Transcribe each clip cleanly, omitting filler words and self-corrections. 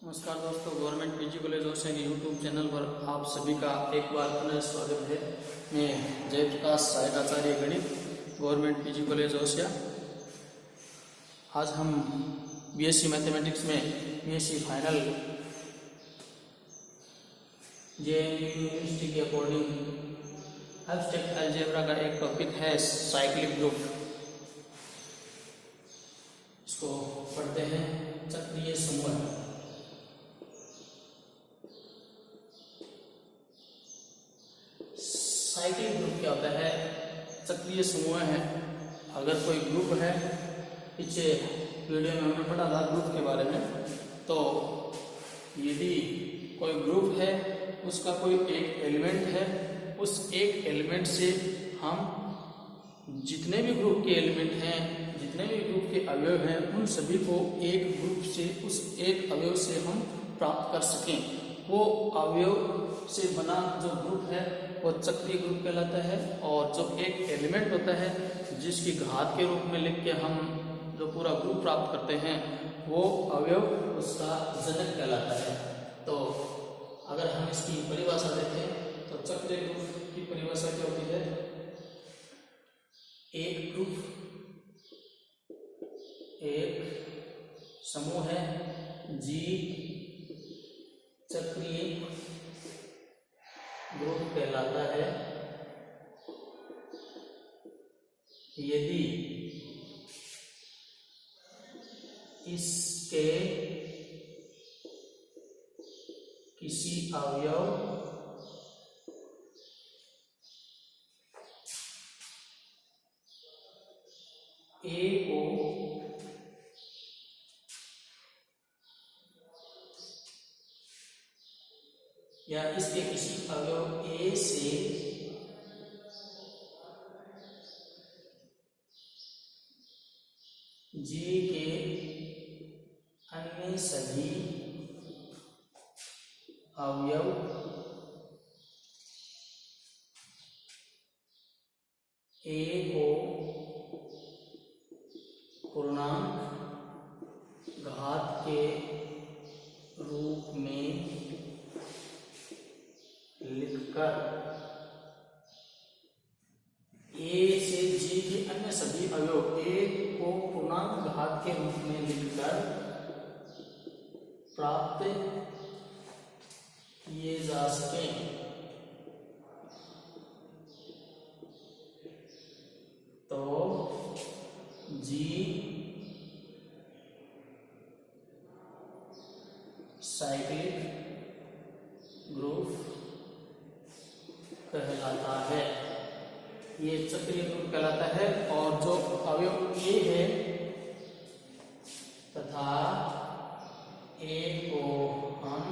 नमस्कार दोस्तों, government PG college होशियार यूट्यूब चैनल पर आप सभी का एक बार पुनः स्वागत है। मैं जयप्रकाश सहायक आचार्य गणित, गवर्नमेंट पीजी कॉलेज होशियार। आज हम बीएससी मैथमेटिक्स में बीएससी फाइनल जेएनयू यूनिवर्सिटी के अकॉर्डिंग एब्स्ट्रैक्ट अलजेब्रा का एक टॉपिक है साइक्लिक ग्रुप। इसको पढ़ते हैं। चक्रीय समूह। साइक्लिक ग्रुप क्या होता है? चक्रीय समूह है। अगर कोई ग्रुप है, पीछे वीडियो में हमने पढ़ा था ग्रुप के बारे में, तो यदि कोई ग्रुप है, उसका कोई एक एलिमेंट है, उस एक एलिमेंट से हम जितने भी ग्रुप के एलिमेंट हैं, जितने भी ग्रुप के अवयव हैं, उन सभी को एक ग्रुप से, उस एक अवयव से हम प्राप्त कर सकें। वो अवयव से बना जो ग्रुप है वो चक्रीय ग्रुप कहलाता है। और जो एक एलिमेंट होता है जिसकी घात के रूप में लिख के हम जो पूरा ग्रुप प्राप्त करते हैं, वो अवयव उसका जनक कहलाता है। तो अगर हम इसकी परिभाषा देखें तो चक्रीय ग्रुप की परिभाषा क्या होती है? एक ग्रुप, एक समूह है, जी चक्रीय ग्रुप कहलाता है यदि इसके किसी अवयव ए को या इसके किसी अवयव ए से जी के अन्य सभी अवयव ए को पूर्णांक घात के रूप में लिखकर ए से जी के अन्य सभी अवयव ए को पूर्णांक घात के रूप में लिखकर प्राप्त किए जा सके, तो जी साइक्लिक ग्रुप कहलाता है। ये चक्रीय ग्रुप कहलाता है। और जो अवयव ए है तथा ए को हम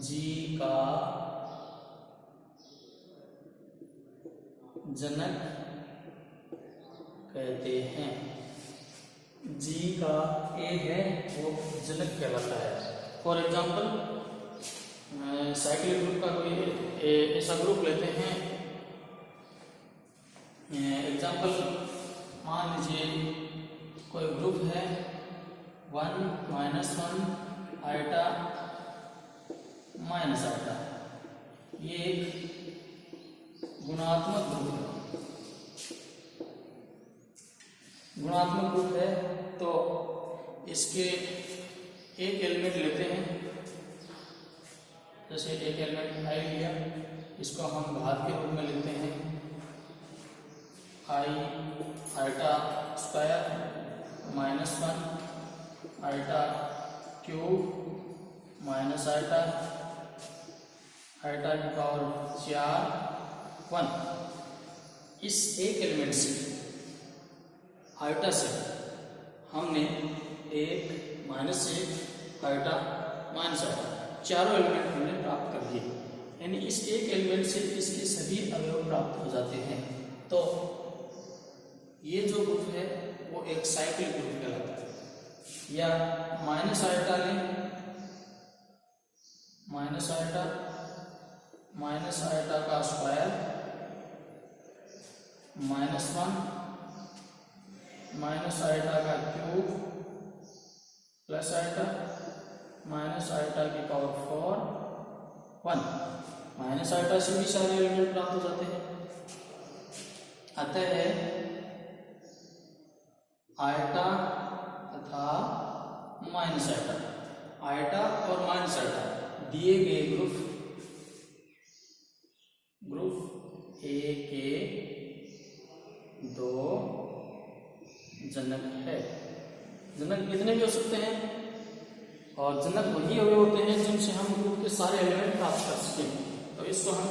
जी का जनक कहते हैं। जी का ए है वो जनक कहलाता है। फॉर एग्जाम्पल, साइक्लिक ग्रुप का कोई ऐसा ग्रुप लेते हैं। एग्जाम्पल मान लीजिए कोई ग्रुप है 1 -1 आइटा माइनस आइटा। ये एक गुणात्मक ग्रुप है। गुणात्मक ग्रुप है तो इसके एक एलिमेंट लेते हैं। जैसे एक एलिमेंट आई लिया, इसको हम घात के रूप में लिखते हैं I iota square -1 iota cube minus iota iota की पावर 4 1। इस एक एलिमेंट से आइटा से हमने एक माइनस से आइटा माइनस आइटा चारों एलिमेंट हमने प्राप्त कर लिए। यानी इस एक एलिमेंट से इसके सभी अवयव प्राप्त हो जाते हैं। तो ये जो ग्रुप है वो एक साइक्लिक ग्रुप कहलाता है। या माइनस आइटा लें, माइनस आइटा का स्क्वायर -1 माइनस आइटा का cube plus iota minus iota की पावर 4 1। माइनस आइटा से भी सारे एलिमेंट प्राप्त हो जाते हैं। अतः आइटा तथा माइनस आइटा, आइटा और माइनस आइटा दिए गए ग्रुप ए के दो जनक है। जनक कितने भी हो सकते हैं, और जनक वही अवयव होते हैं जिनसे हम ग्रुप के सारे एलिमेंट प्राप्त कर सकते हैं। तो इसको हम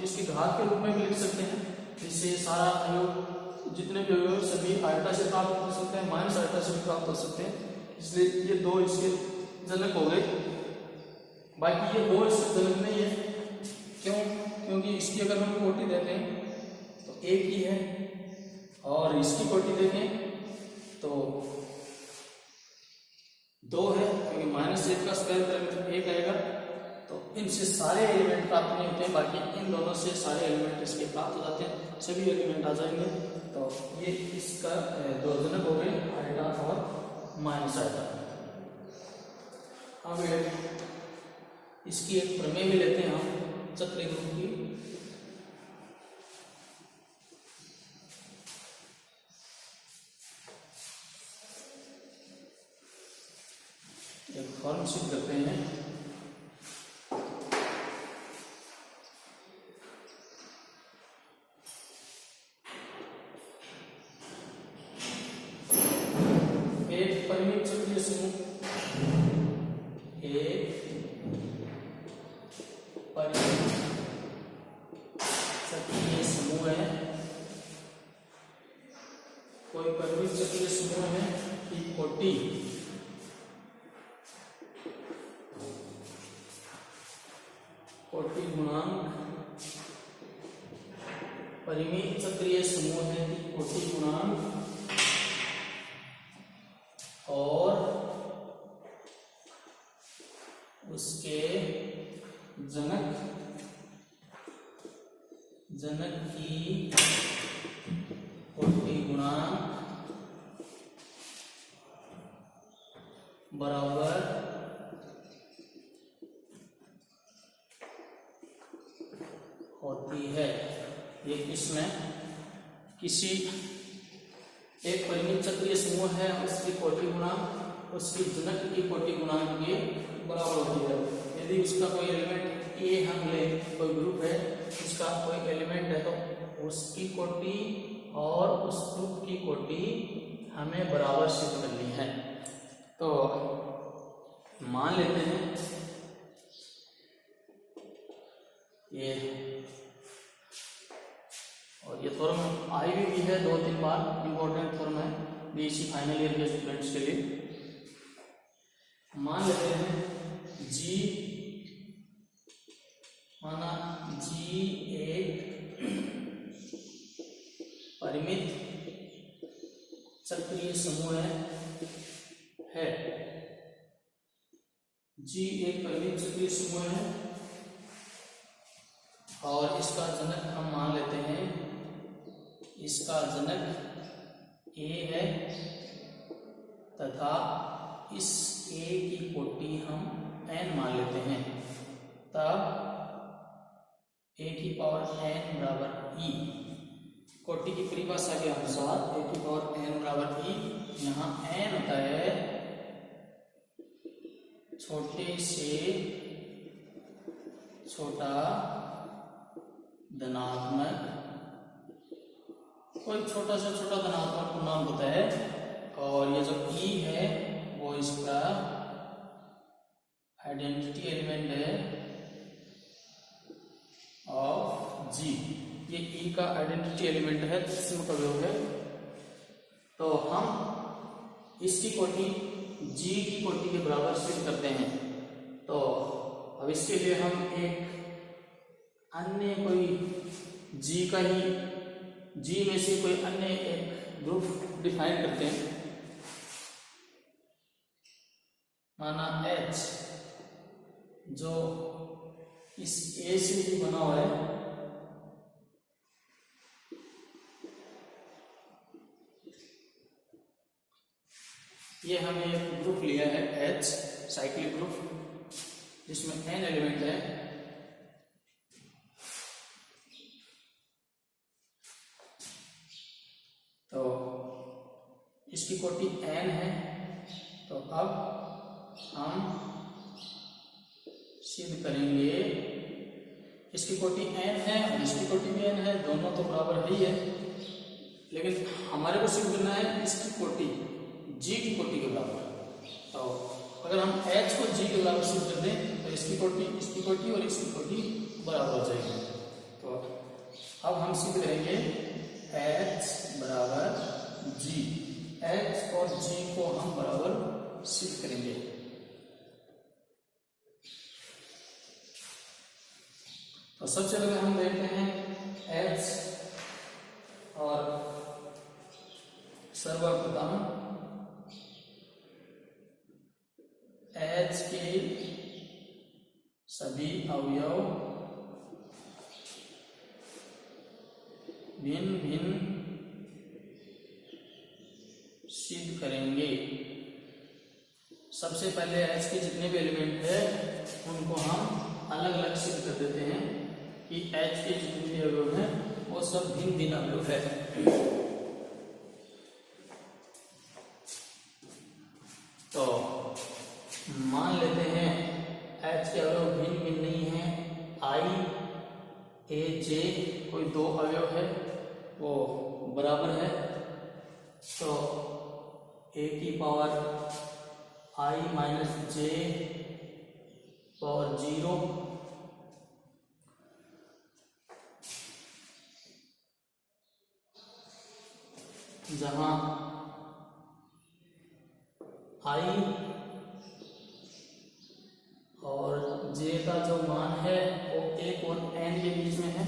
इसकी घात के रूप में भी लिख सकते हैं, जिससे सारा अवयव जितने भी अवयव सभी आइटा से प्राप्त कर सकते हैं, माइनस आइटा से भी प्राप्त कर सकते हैं। इसलिए ये दो इसके जनक हो गए। बाकी ये दो इसके जनक नहीं है। क्यों? क्योंकि इसकी अगर हम कोटि देखें तो एक ही है, और इसकी कोटि देखें तो दो है, क्योंकि माइनस एक का स्क्वायर करेंगे तो एक आएगा। तो इनसे सारे एलिमेंट प्राप्त नहीं होते हैं, बाकी इन दोनों से सारे एलिमेंट इसके प्राप्त हो जाते हैं, सभी एलिमेंट आ जाएंगे। तो ये इसका दो जनक हो गए, आइटा और माइनस आइटा। अब इसकी एक प्रमेय भी लेते हैं हम चक्रीय ग्रुप की। एक फॉर्म सिद्ध करते हैं। एक परिमित चक्रीय समूह, एक परिमित चक्रीय समूह है, कोई परिमित चक्रीय समूह है कि कोटि गुणांक, परिमित चक्रीय समूह है कि कोटि गुणांक और उसके जनक की कोटि गुणांक बराबर होती है। ये किसमें? किसी एक परिमित चक्रीय समूह है, उसकी कोटि गुणांक उसकी जनक की कोटि गुणांक के बराबर होती है। यदि उसका कोई एलिमेंट ए हम ले, कोई ग्रुप है उसका कोई एलिमेंट है, तो उसकी कोटि और उस ग्रुप की कोटि हमें बराबर सिद्ध करनी है। तो मान लेते हैं ये, और ये थ्योरम आई भी है 2-3 बार, इंपॉर्टेंट थ्योरम है बीएससी फाइनल ईयर के स्टूडेंट्स के लिए। मान लेते हैं जी, माना जी एक परिमित चक्रीय समूह है। जी एक परिमित चक्रीय समूह है और इसका जनक हम मान लेते हैं, इसका जनक ए है तथा इस ए की कोटि हम n मान लेते हैं। तब ए की पावर n बराबर ई, कोटि की परिभाषा के अनुसार ए की पावर n बराबर ई। यहाँ n होता है छोटे से छोटा धनात्मक, कोई छोटा से छोटा धनात्मक पूर्णांक होता है, और ये जो ई है वो इसका आइडेंटिटी एलिमेंट है ऑफ जी। ये ई का आइडेंटिटी एलिमेंट है, किस्म का अवयव है। तो हम इसकी कोटि जी की कोटि के बराबर सिद्ध करते हैं। तो अब इसके लिए हम एक अन्य कोई जी का ही, जी में से कोई अन्य एक ग्रुप डिफाइन करते हैं, माना H, जो इस A से ही बना हुआ है। ये हमने एक ग्रुप लिया है H, साइक्लिक ग्रुप। जिसमें n एलिमेंट है, तो इसकी कोटि n है। तो अब हम सिद्ध करेंगे, इसकी कोटि n है और इसकी कोटि भी n है, दोनों तो बराबर ही है, लेकिन हमारे को सिद्ध करना है इसकी कोटि g की कोटि के बराबर। तो अगर हम h को g के बराबर सिद्ध कर दें तो इसकी कोटि और इसकी कोटि बराबर हो जाएगी। तो अब हम सिद्ध करेंगे h बराबर g, h और g को हम बराबर सिद्ध करेंगे। तो सबसे पहले हम देखते हैं h, और सर्वप्रथम h के सभी अवयव भिन्न भिन्न सिद्ध करेंगे। सबसे पहले h के जितने भी एलिमेंट है उनको हम अलग अलग सिद्ध कर देते हैं कि h के जितने भी अवयव हैं वो सब भिन्न भिन्न अवयव है। तो मान लेते हैं h के अवयव भिन्न भिन्न नहीं है, i, a, j कोई दो अवयव है वो बराबर है। तो a की power i minus j power 0, जहां i और j का जो मान है वो 1 और n के बीच में है।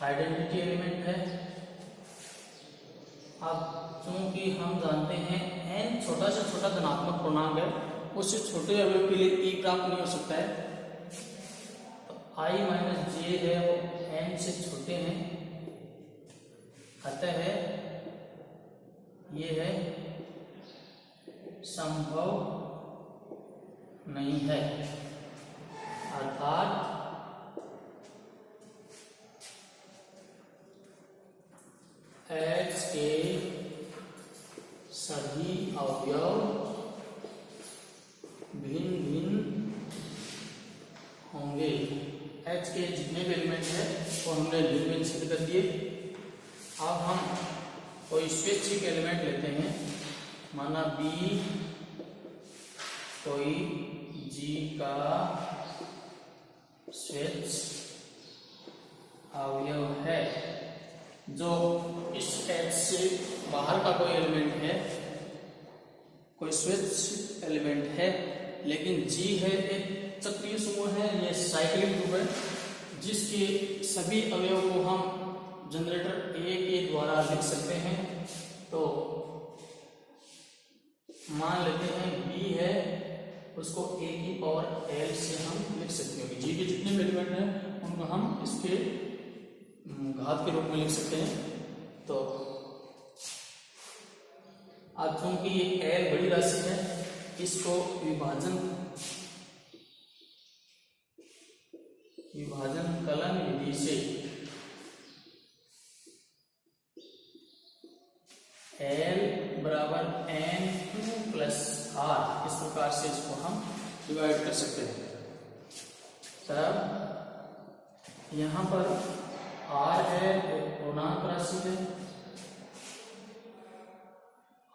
आइडेंटिटी एलिमेंट है। अब चूंकि हम जानते हैं n छोटा से छोटा धनात्मक पूर्णांक है, उससे छोटे अवयव के लिए e प्राप्त नहीं हो सकता है। तो i माइनस j है वो n से छोटे हैं, अतः ये है संभव नहीं है। अर्थात h के सभी अवयव भिन्न भिन्न होंगे। h के जितने भी एलिमेंट है वो हमने भिन्न भिन्न सिद्ध कर दिए। अब हम कोई स्वैच्छिक एलिमेंट लेते हैं, माना b कोई g का स्वैच्छ अवयव है। जो इस h से बाहर का कोई एलिमेंट है, कोई स्वैच्छ एलिमेंट है, लेकिन g है एक चक्रीय समूह है, ये साइक्लिक ग्रुप है, जिसके सभी अवयव को हम जनरेटर a के द्वारा लिख सकते हैं। तो मान लेते हैं b है, उसको a की पावर l से हम लिख सकते हैं। g के जितने भी एलिमेंट हैं उनको हम इसके घात के रूप में लिख सकते हैं। तो अब चूंकि ये l बड़ी राशि है, इसको विभाजन कलन विधि से l बराबर n2 प्लस r, इस प्रकार से इसको हम डिवाइड कर सकते हैं। तब यहां पर r है एक पूर्णांक राशि है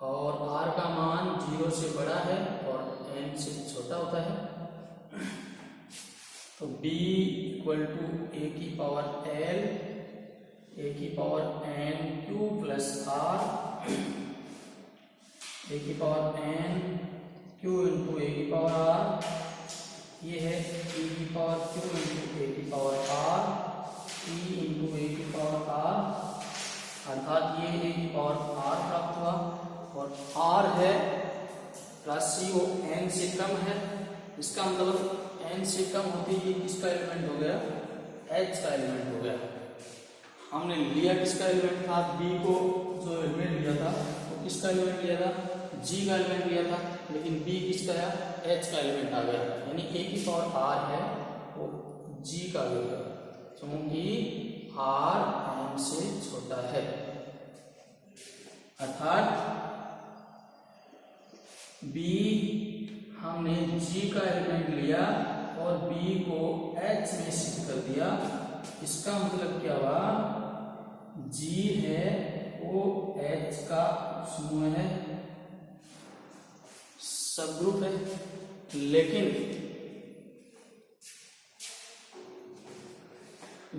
और r का मान 0 से बड़ा है और n से छोटा होता है। तो b इक्वल टू a की पावर l, a की power n plus r, a की power n q into a की पावर r, ये है e की पावर q इंटू a की power r, e into a की पावर r, अर्थात ये a की पावर r प्राप्त हुआ। और r है राशि वो n से कम है, इसका मतलब n से कम होते ही किसका एलिमेंट हो गया, h का एलिमेंट हो गया। हमने लिया किसका एलिमेंट था, b को जो एलिमेंट लिया था वो किसका एलिमेंट लिया था, G का एलिमेंट लिया था, लेकिन B किसका आया, H का एलिमेंट आ गया, यानी A की पावर R है वो G का आ गया, क्योंकि R M से छोटा है। अर्थात B हमने G का एलिमेंट लिया और B को H में शिफ्ट कर दिया, इसका मतलब क्या हुआ, G है वो H का समूह है, सब ग्रुप है, लेकिन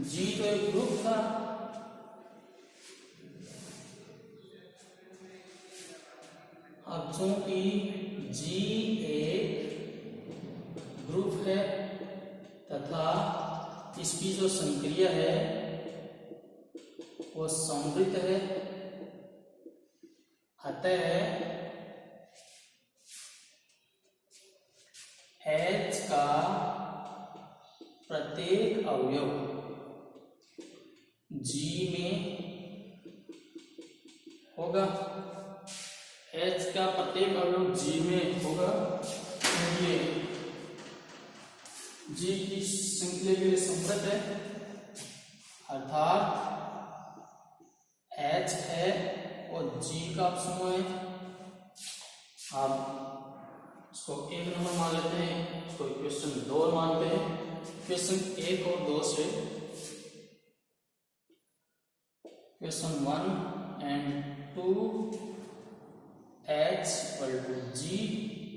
G तो एक ग्रुप था, अब चूंकि G एक ग्रुप है तथा इसकी जो संक्रिया है वो समृद्ध है, अतः H का प्रत्येक अवयव G में होगा, H का प्रत्येक अवयव G में होगा, ये G की संख्या के लिए समृद्ध है, अर्थात H है और G का समूह है। आप इसको 1 नंबर मान लेते हैं, इसको क्वेश्चन 2 मानते हैं। क्वेश्चन 1 और 2 से question 1 and 2 H equal to G,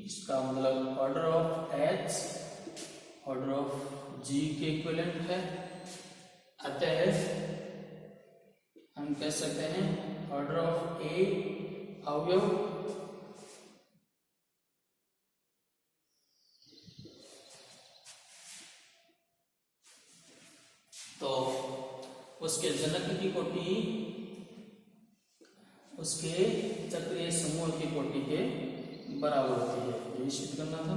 इसका मतलब order of H order of G के इक्विवेलेंट है, अतः हम कह सकते हैं ऑर्डर ऑफ A अवयव तो उसके जनक की कोटि उसके चक्रीय समूह की कोटि के बराबर होती है, यही सिद्ध करना था।